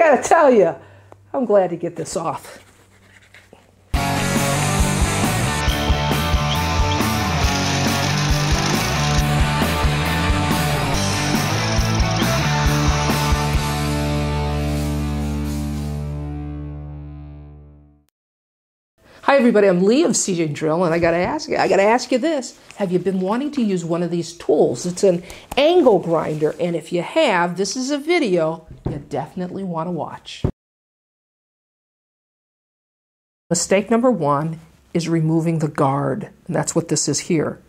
gotta tell you, I'm glad to get this off. Hi everybody, I'm Leah of seejanedrill, and I gotta ask you this. Have you been wanting to use one of these tools? It's an angle grinder, and if you have, this is a video you definitely want to watch. Mistake number one is removing the guard, and that's what this is here.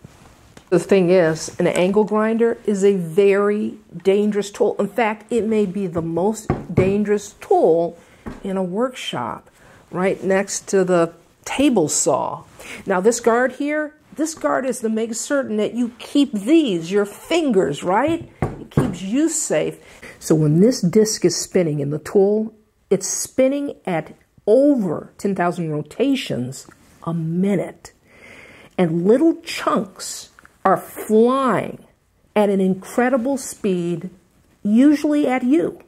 The thing is, an angle grinder is a very dangerous tool. In fact, it may be the most dangerous tool in a workshop, right next to the table saw. Now this guard here, this guard is to make certain that you keep these, your fingers, right? It keeps you safe. So when this disc is spinning in the tool, it's spinning at over 10,000 rotations a minute. And little chunks are flying at an incredible speed, usually at you.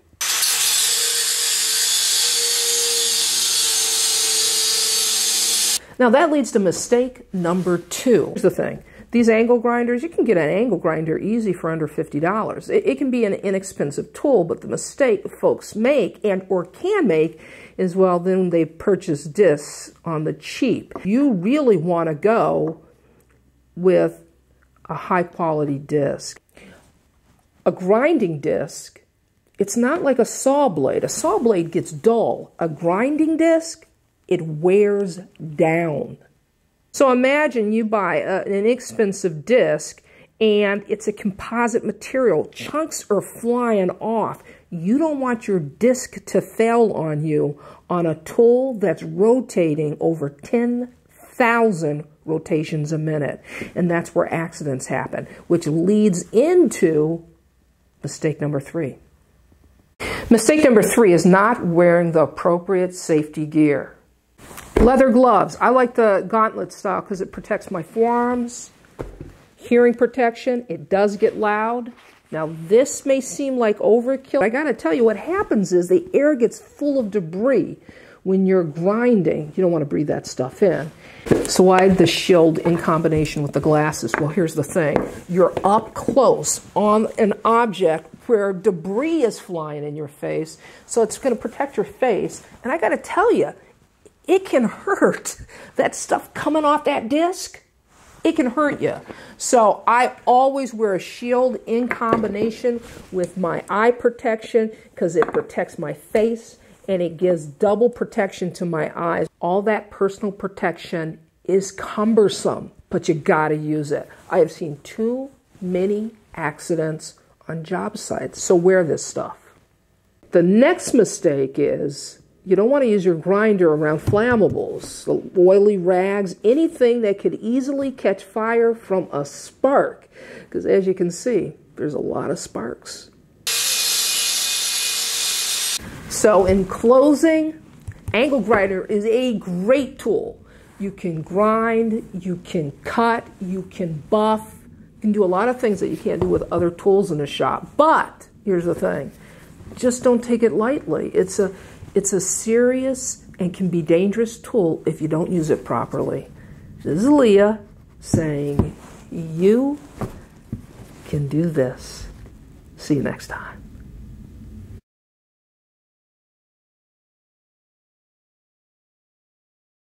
Now that leads to mistake number two. Here's the thing. These angle grinders, you can get an angle grinder easy for under $50. It can be an inexpensive tool, but the mistake folks make or can make is, well, then they purchase discs on the cheap. You really want to go with a high quality disc. A grinding disc, it's not like a saw blade. A saw blade gets dull. A grinding disc, it wears down. So imagine you buy an inexpensive disc and it's a composite material. Chunks are flying off. You don't want your disc to fail on you on a tool that's rotating over 10,000 rotations a minute. And that's where accidents happen, which leads into mistake number three. Mistake number three is not wearing the appropriate safety gear. Leather gloves. I like the gauntlet style because it protects my forearms. Hearing protection. It does get loud. Now this may seem like overkill. I gotta tell you, what happens is the air gets full of debris when you're grinding. You don't want to breathe that stuff in. So why the shield in combination with the glasses? Well, here's the thing. You're up close on an object where debris is flying in your face. So it's going to protect your face. And I gotta tell you, it can hurt. That stuff coming off that disc, it can hurt you. So I always wear a shield in combination with my eye protection because it protects my face and it gives double protection to my eyes. All that personal protection is cumbersome, but you gotta use it. I have seen too many accidents on job sites, so wear this stuff. The next mistake is, you don't want to use your grinder around flammables, oily rags, anything that could easily catch fire from a spark. Because as you can see, there's a lot of sparks. So in closing, angle grinder is a great tool. You can grind, you can cut, you can buff, you can do a lot of things that you can't do with other tools in the shop. But here's the thing, just don't take it lightly. It's a serious and can be dangerous tool if you don't use it properly. This is Leah saying, you can do this. See you next time.